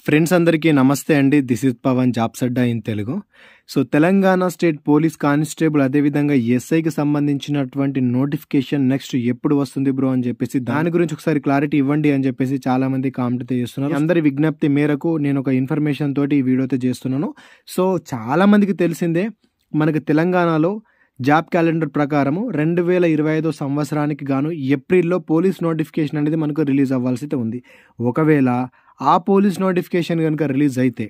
Friends అందరికీ నమస్తే అండి. This is Pavan, jobs Adda in Telugu. So Telangana state police constable అదేవిధంగా ఎస్ఐకి సంబంధించినటువంటి నోటిఫికేషన్ నెక్స్ట్ ఎప్పుడు వస్తుంది బ్రో అని చెప్పేసి దాని గురించి ఒకసారి క్లారిటీ ఇవ్వండి అని చెప్పేసి చాలా మంది కామెంట్ అయితే చేస్తున్నారు. అందరి విజ్ఞప్తి మేరకు నేను ఒక ఇన్ఫర్మేషన్ తోటి ఈ వీడియో అయితే చేస్తున్నాను. సో చాలా మందికి తెలిసిందే, మనకి తెలంగాణలో జాబ్ క్యాలెండర్ ప్రకారము 2025 సంవత్సరానికి గాను ఏప్రిల్లో పోలీస్ నోటిఫికేషన్ అనేది మనకు రిలీజ్ అవ్వాల్సి ఉంది. ఒకవేళ ఆ పోలీస్ నోటిఫికేషన్ కనుక రిలీజ్ అయితే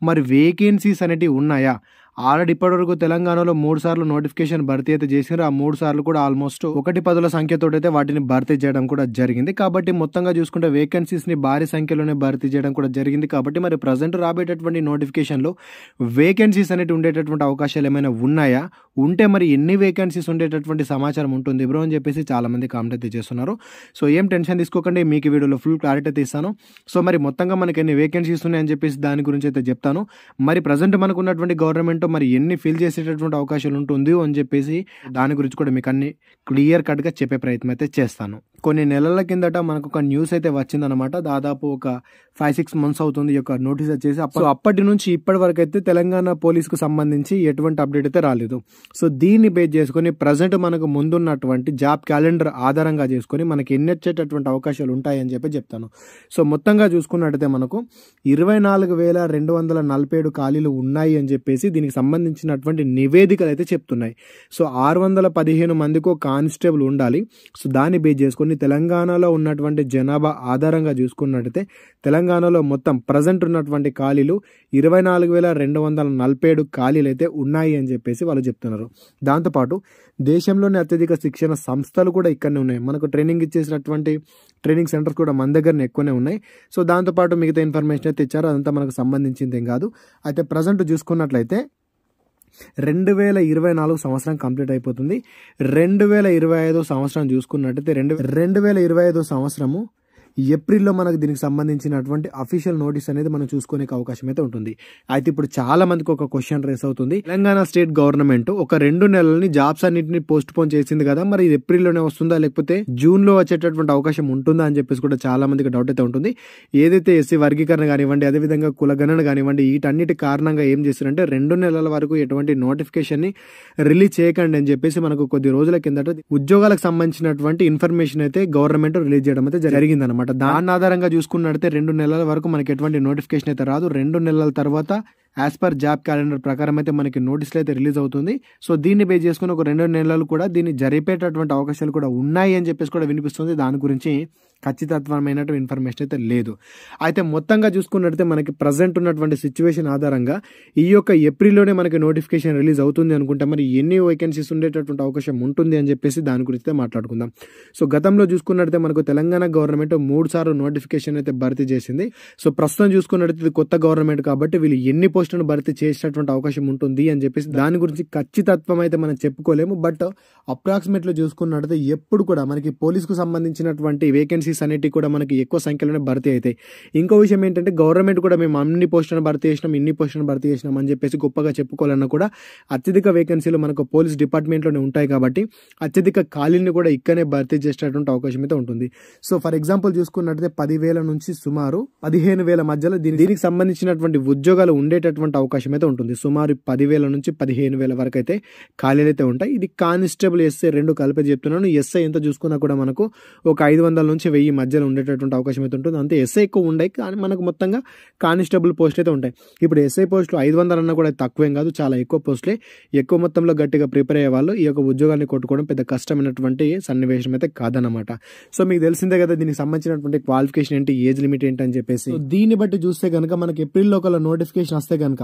మరి వేకెన్సీస్ అనేటివి ఉన్నాయా? ఆల్రెడీ ఇప్పటివరకు తెలంగాణలో 3 సార్లు నోటిఫికేషన్ భర్తీ అయితే చేశారు. ఆ 3 సార్లు కూడా ఆల్మోస్ట్ 1/10 సంఖ్యతో అయితే వాటిని భర్తీ చేయడం కూడా జరిగింది. కాబట్టి మొత్తంగా చూసుకుంటే వేకెన్సీస్ని భారీ సంఖ్యలోనే భర్తీ చేయడం కూడా జరిగింది. కాబట్టి మరి ప్రజెంట్ రాబోయేటటువంటి నోటిఫికేషన్లో వేకెన్సీస్ అనేవి ఉండేటటువంటి అవకాశాలు ఏమైనా ఉన్నాయా? ఉంటే మరి ఎన్ని వేకెన్సీస్ ఉండేటటువంటి సమాచారం ఉంటుంది బ్రో అని చెప్పేసి చాలా మంది కామెంట్ అయితే చేస్తున్నారు. సో ఏం టెన్షన్ తీసుకోకండి, మీకు వీడియోలో ఫుల్ క్లారిటీ అయితే ఇస్తాను. సో మరి మొత్తంగా మనకి ఎన్ని వేకెన్సీస్ ఉన్నాయని చెప్పేసి దాని గురించి అయితే చెప్తాను. మరి ప్రజెంట్ మనకు ఉన్నటువంటి గవర్నమెంట్ మరి ఎన్ని ఫిల్ చేసేటటువంటి అవకాశాలు ఉంటుంది అని చెప్పేసి దాని గురించి కూడా మీకు అన్ని క్లియర్ కట్గా చెప్పే ప్రయత్నం అయితే చేస్తాను. కొన్ని నెలల కిందట మనకు ఒక న్యూస్ అయితే వచ్చిందనమాట. దాదాపు ఒక 5-6 months అవుతుంది ఈ యొక్క నోటీస్ వచ్చేసి. అప్పటి నుంచి ఇప్పటి వరకు అయితే తెలంగాణ పోలీస్కు సంబంధించి ఎటువంటి అప్డేట్ అయితే రాలేదు. సో దీన్ని బేస్ చేసుకొని ప్రజెంట్ మనకు ముందున్నటువంటి జాబ్ క్యాలెండర్ ఆధారంగా చేసుకొని మనకి ఎన్ని వచ్చేటటువంటి అవకాశాలు ఉంటాయని చెప్పి చెప్తాను. సో మొత్తంగా చూసుకున్నట్టయితే మనకు 24,247 ఖాళీలు ఉన్నాయి అని చెప్పేసి దీనికి సంబంధించినటువంటి నివేదికలు అయితే చెప్తున్నాయి. సో 615 మందికి కానిస్టేబుల్ ఉండాలి. సో దాన్ని బేస్ చేసుకొని తెలంగాణలో ఉన్నటువంటి జనాభా ఆధారంగా చూసుకున్నట్టయితే తెలంగాణలో మొత్తం ప్రజెంట్ ఉన్నటువంటి ఖాళీలు 24,247 ఖాళీలు అయితే ఉన్నాయి అని చెప్పేసి వాళ్ళు చెప్తున్నారు. దాంతోపాటు దేశంలోని అత్యధిక శిక్షణ సంస్థలు కూడా ఇక్కడనే ఉన్నాయి. మనకు ట్రైనింగ్ ఇచ్చేసినటువంటి ట్రైనింగ్ సెంటర్స్ కూడా మన దగ్గరనే ఎక్కువనే ఉన్నాయి. సో దాంతోపాటు మిగతా ఇన్ఫర్మేషన్ అయితే ఇచ్చారు, అదంతా మనకు సంబంధించింది ఏం కాదు. అయితే ప్రజెంట్ చూసుకున్నట్లయితే 2024 సంవత్సరం కంప్లీట్ అయిపోతుంది. 2025 సంవత్సరం చూసుకున్నట్టయితే 2025 సంవత్సరము ఏప్రిల్లో మనకు దీనికి సంబంధించినటువంటి అఫీషియల్ నోటీస్ అనేది మనం చూసుకునే అవకాశం అయితే ఉంటుంది. అయితే ఇప్పుడు చాలా మందికి ఒక క్వశ్చన్ రేస్ అవుతుంది. తెలంగాణ స్టేట్ గవర్నమెంట్ ఒక 2 నెలలని జాబ్స్ అన్నింటినీ పోస్ట్ పోన్ చేసింది కదా, మరి ఇది ఏప్రిల్లోనే వస్తుందా లేకపోతే జూన్లో వచ్చేటటువంటి అవకాశం ఉంటుందా అని చెప్పేసి కూడా చాలా మందికి డౌట్ అయితే ఉంటుంది. ఏదైతే ఎస్సీ వర్గీకరణ కానివ్వండి, అదేవిధంగా కులగణన కానివ్వండి, వీటన్నిటి కారణంగా ఏం చేస్తారంటే 2 నెలల వరకు ఎటువంటి నోటిఫికేషన్ ని రిలీజ్ చేయకండి అని చెప్పేసి మనకు కొద్ది రోజుల కిందట ఉద్యోగాలకు సంబంధించినటువంటి ఇన్ఫర్మేషన్ అయితే గవర్నమెంట్ రిలీజ్ చేయడం అయితే జరిగిందనమాట. దాని ఆధారంగా చూసుకున్నట్లయితే 2 నెలల వరకు మనకి ఎటువంటి నోటిఫికేషన్ అయితే రాదు. 2 నెలల తర్వాత యాజ్ పర్ జాబ్ క్యాలెండర్ ప్రకారం అయితే మనకి నోటీసులు అయితే రిలీజ్ అవుతుంది. సో దీన్ని బేస్ చేసుకుని ఒక 2 నెలలు కూడా దీన్ని జరిపేటటువంటి అవకాశాలు కూడా ఉన్నాయి అని చెప్పేసి కూడా వినిపిస్తుంది. దాని గురించి ఖచ్చితత్వమైనటువంటి ఇన్ఫర్మేషన్ అయితే లేదు. అయితే మొత్తంగా చూసుకున్నట్లయితే మనకి ప్రజెంట్ ఉన్నటువంటి సిచ్యువేషన్ ఆధారంగా ఈ యొక్క ఏప్రిల్లోనే మనకి నోటిఫికేషన్ రిలీజ్ అవుతుంది అనుకుంటే మరి ఎన్ని వేకెన్సీస్ ఉండేటటువంటి అవకాశం ఉంటుంది అని చెప్పేసి దాని గురించి మాట్లాడుకుందాం. సో గతంలో చూసుకున్నట్లయితే మనకు తెలంగాణ గవర్నమెంట్ 3 సార్లు నోటిఫికేషన్ అయితే భర్తీ చేసింది. సో ప్రస్తుతం చూసుకున్నట్లయితే ఇది కొత్త గవర్నమెంట్ కాబట్టి వీళ్ళు ఎన్ని పోస్టులను భర్తీ చేసేటటువంటి అవకాశం ఉంటుంది అని చెప్పేసి దాని గురించి ఖచ్చితత్వం అయితే మనం చెప్పుకోలేము. బట్ అప్రాక్సిమేట్లీ చూసుకున్నట్లయితే ఎప్పుడు కూడా మనకి పోలీసుకు సంబంధించినటువంటి వేకెన్సీస్ అనేటివి కూడా మనకి ఎక్కువ సంఖ్యలోనే భర్తీ అవుతాయి. ఇంకో విషయం ఏంటంటే గవర్నమెంట్ కూడా మేము అన్ని పోస్టులను భర్తీ చేసినాం, ఇన్ని పోస్టులను భర్తీ చేసినాం అని చెప్పేసి గొప్పగా చెప్పుకోవాలన్నా కూడా అత్యధిక వేకెన్సీలు మనకు పోలీస్ డిపార్ట్మెంట్లోనే ఉంటాయి కాబట్టి అత్యధిక ఖాళీని కూడా ఇక్కడనే భర్తీ చేసేటటువంటి అవకాశం అయితే ఉంటుంది. సో ఫర్ ఎగ్జాంపుల్ చూసుకున్నట్లయితే 10,000 నుంచి సుమారు 15,000 మధ్యలో దీనికి సంబంధించినటువంటి ఉద్యోగాలు ఉండేటటువంటి అవకాశం అయితే ఉంటుంది. సుమారు 10,000 నుంచి 15,000 వరకు అయితే ఖాళీలు అయితే ఉంటాయి. ఇది కానిస్టేబుల్ ఎస్ఐ 2 కలిపి చెప్తున్నాను. ఎస్ఐ ఎంత చూసుకున్నా కూడా మనకు ఒక 500 నుంచి 1000 మధ్యలో ఉండేటటువంటి అవకాశం అయితే ఉంటుంది. అంతే ఎస్ఐ ఎక్కువ ఉండే కానీ మనకు మొత్తంగా కానిస్టేబుల్ పోస్ట్ అయితే ఉంటాయి. ఇప్పుడు ఎస్ఐ పోస్టులు 500 అన్నా కూడా తక్కువేం కాదు, చాలా ఎక్కువ పోస్టులే. ఎక్కువ మొత్తంలో గట్టిగా ప్రిపేర్ అయ్యే వాళ్ళు ఈ యొక్క ఉద్యోగాన్ని కొట్టుకోవడం పెద్ద కష్టమైనటువంటి సన్నివేశం అయితే కాదన్నమాట. సో మీకు తెలిసిందే కదా దీనికి సంబంధించినటువంటి క్వాలిఫికేషన్ ఏంటి, ఏజ్ లిమిట్ ఏంటి అని చెప్పేసి. దీన్ని బట్టి చూస్తే కనుక మనకి ఏప్రిల్లో ఒక నోటిఫికేషన్ వస్తే కనుక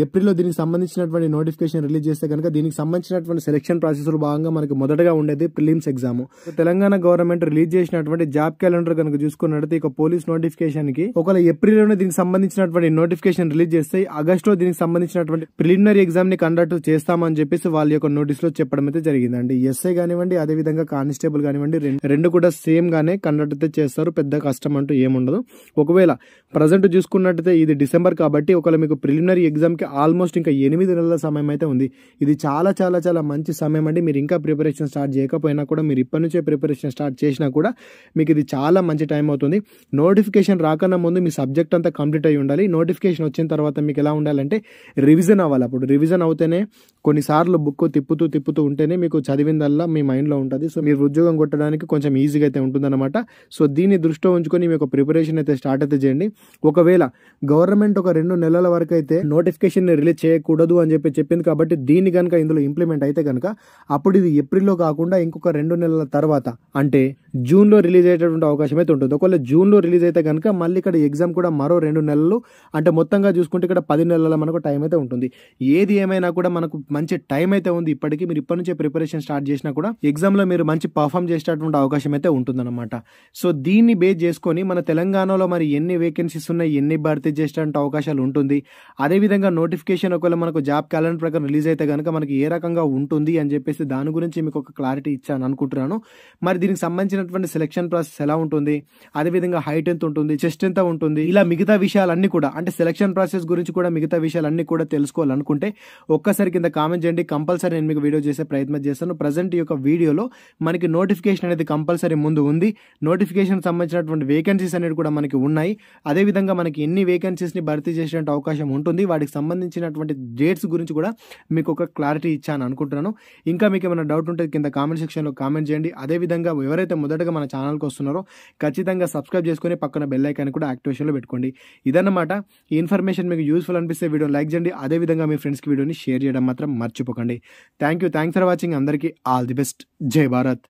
ఏప్రిల్లో దీనికి సంబంధించినటువంటి నోటిఫికేషన్ రిలీజ్ చేస్తే కనుక దీనికి సంబంధించినటువంటి సెలక్షన్ ప్రాసెస్ లో భాగంగా మనకి మొదటగా ఉండేది prelims exam. Telangana government release చేసినటువంటి జాబ్ క్యాలెండర్ కనుక చూసుకున్నట్లయితే ఇక పోలీస్ నోటిఫికేషన్ కి ఒకవేళ ఏప్రిల్లోనే దీనికి సంబంధించినటువంటి నోటిఫికేషన్ రిలీజ్ చేస్తే ఆగస్టులో దీనికి సంబంధించినటువంటి ప్రిలిమినరీ ఎగ్జామ్ ని కండక్ట్ చేస్తామని చెప్పేసి వాళ్ళ యొక్క నోటీస్ లో చెప్పడం అయితే జరిగిందండి. ఎస్ఐ కానివ్వండి, అదేవిధంగా కానిస్టేబుల్ కానివ్వండి, రెండు కూడా సేమ్ గానే కండక్ట్ అయితే చేస్తారు. పెద్ద కష్టం అంటూ ఏముండదు. ఒకవేళ ప్రజెంట్ చూసుకున్నట్టయితే ఇది డిసెంబర్ కాబట్టి ఒకవేళ మీకు ప్రిలిమినరీ ఎగ్జామ్కి ఆల్మోస్ట్ ఇంకా 8 నెలల సమయం అయితే ఉంది. ఇది చాలా చాలా చాలా మంచి సమయం అండి. మీరు ఇంకా ప్రిపరేషన్ స్టార్ట్ చేయకపోయినా కూడా, మీరు ఇప్పటి నుంచే ప్రిపరేషన్ స్టార్ట్ చేసినా కూడా మీకు ఇది చాలా మంచి టైం అవుతుంది. నోటిఫికేషన్ రాకన్నా ముందు మీ సబ్జెక్ట్ అంతా కంప్లీట్ అయి ఉండాలి. నోటిఫికేషన్ వచ్చిన తర్వాత మీకు ఎలా ఉండాలంటే రివిజన్ అవ్వాలి. అప్పుడు రివిజన్ అవుతేనే, కొన్నిసార్లు బుక్ తిప్పుతూ ఉంటేనే మీకు చదివిందల్లా మీ మైండ్లో ఉంటుంది. సో మీరు ఉద్యోగం కొట్టడానికి కొంచెం ఈజీగా అయితే ఉంటుందన్నమాట. సో దీన్ని దృష్టిలో ఉంచుకొని మీ యొక్క ప్రిపరేషన్ అయితే స్టార్ట్ అయితే చేయండి. ఒకవేళ గవర్నమెంట్ ఒక 2 నెలల వరకు అయితే నోటిఫికేషన్ రిలీజ్ చేయకూడదు అని చెప్పింది కాబట్టి, దీన్ని కనుక ఇందులో ఇంప్లిమెంట్ అయితే కనుక అప్పుడు ఇది ఏప్రిల్లో కాకుండా ఇంకొక 2 నెలల తర్వాత, అంటే జూన్లో రిలీజ్ అయ్యేటువంటి అవకాశం అయితే ఉంటుంది. ఒకవేళ జూన్లో రిలీజ్ అయితే కనుక మళ్ళీ ఇక్కడ ఎగ్జామ్ కూడా మరో 2 నెలలు, అంటే మొత్తంగా చూసుకుంటే ఇక్కడ 10 నెలల మనకు టైం అయితే ఉంటుంది. ఏది ఏమైనా కూడా మనకు మంచి టైం అయితే ఉంది. ఇప్పటికీ మీరు ఇప్పటి నుంచే ప్రిపరేషన్ స్టార్ట్ చేసినా కూడా ఎగ్జామ్లో మీరు మంచి పర్ఫామ్ చేసేటటువంటి అవకాశం అయితే ఉంటుందన్నమాట. సో దీన్ని బేస్ చేసుకొని మన తెలంగాణలో మరి ఎన్ని వేకెన్సీస్ ఉన్నాయి, ఎన్ని భర్తీ చేసేటువంటి అవకాశాలు ఉంటుంది, అదేవిధంగా నోటిఫికేషన్ ఒకవేళ మనకు జాబ్ క్యాలెండర్ ప్రకారం రిలీజ్ అయితే కనుక మనకి ఏ రకంగా ఉంటుంది అని చెప్పేసి దాని గురించి మీకు ఒక క్లారిటీ ఇచ్చాను అనుకుంటున్నాను. మరి దీనికి సంబంధించినటువంటి సెలక్షన్ ప్రాసెస్ ఎలా ఉంటుంది, అదేవిధంగా హైట్ ఎంత ఉంటుంది, చెస్ట్ ఎంత ఉంటుంది, ఇలా మిగతా విషయాలన్నీ కూడా, అంటే సెలక్షన్ ప్రాసెస్ గురించి కూడా మిగతా విషయాలన్నీ కూడా తెలుసుకోవాలనుకుంటే ఒక్కసారి కింద కామెంట్ చేయండి. కంపల్సరీ నేను మీకు వీడియో చేసే ప్రయత్నం చేస్తాను. ప్రజెంట్ ఈ యొక్క వీడియోలో మనకి నోటిఫికేషన్ అనేది కంపల్సరీ ముందు ఉంది. నోటిఫికేషన్ సంబంధించినటువంటి వేకెన్సీస్ అనేది కూడా మనకి ఉన్నాయి. అదేవిధంగా మనకి ఎన్ని వేకెన్సీస్ని భర్తీ చేసే అవకాశం ఉంటుంది, వాటికి సంబంధించినటువంటి డేట్స్ గురించి కూడా మీకు ఒక క్లారిటీ ఇచ్చాను అనుకుంటున్నాను. ఇంకా మీకు ఏమైనా డౌట్ ఉంటే కింద కామెంట్ సెక్షన్లో కామెంట్ చేయండి. అదేవిధంగా ఎవరైతే మొదటగా మన ఛానల్కి వస్తున్నారో ఖచ్చితంగా సబ్స్క్రైబ్ చేసుకొని పక్కన బెల్ ఐకాన్ కూడా యాక్టివేషన్లో పెట్టుకోండి. ఇదన్నమాట. ఈ ఇన్ఫర్మేషన్ మీకు యూస్ఫుల్ అనిపిస్తే వీడియో లైక్ చేయండి. అదేవిధంగా మీ ఫ్రెండ్స్కి వీడియోని షేర్ చేయడం మాత్రం మర్చిపోకండి. Thanks for watching. అందరికీ ఆల్ ది బెస్ట్. జై భారత్.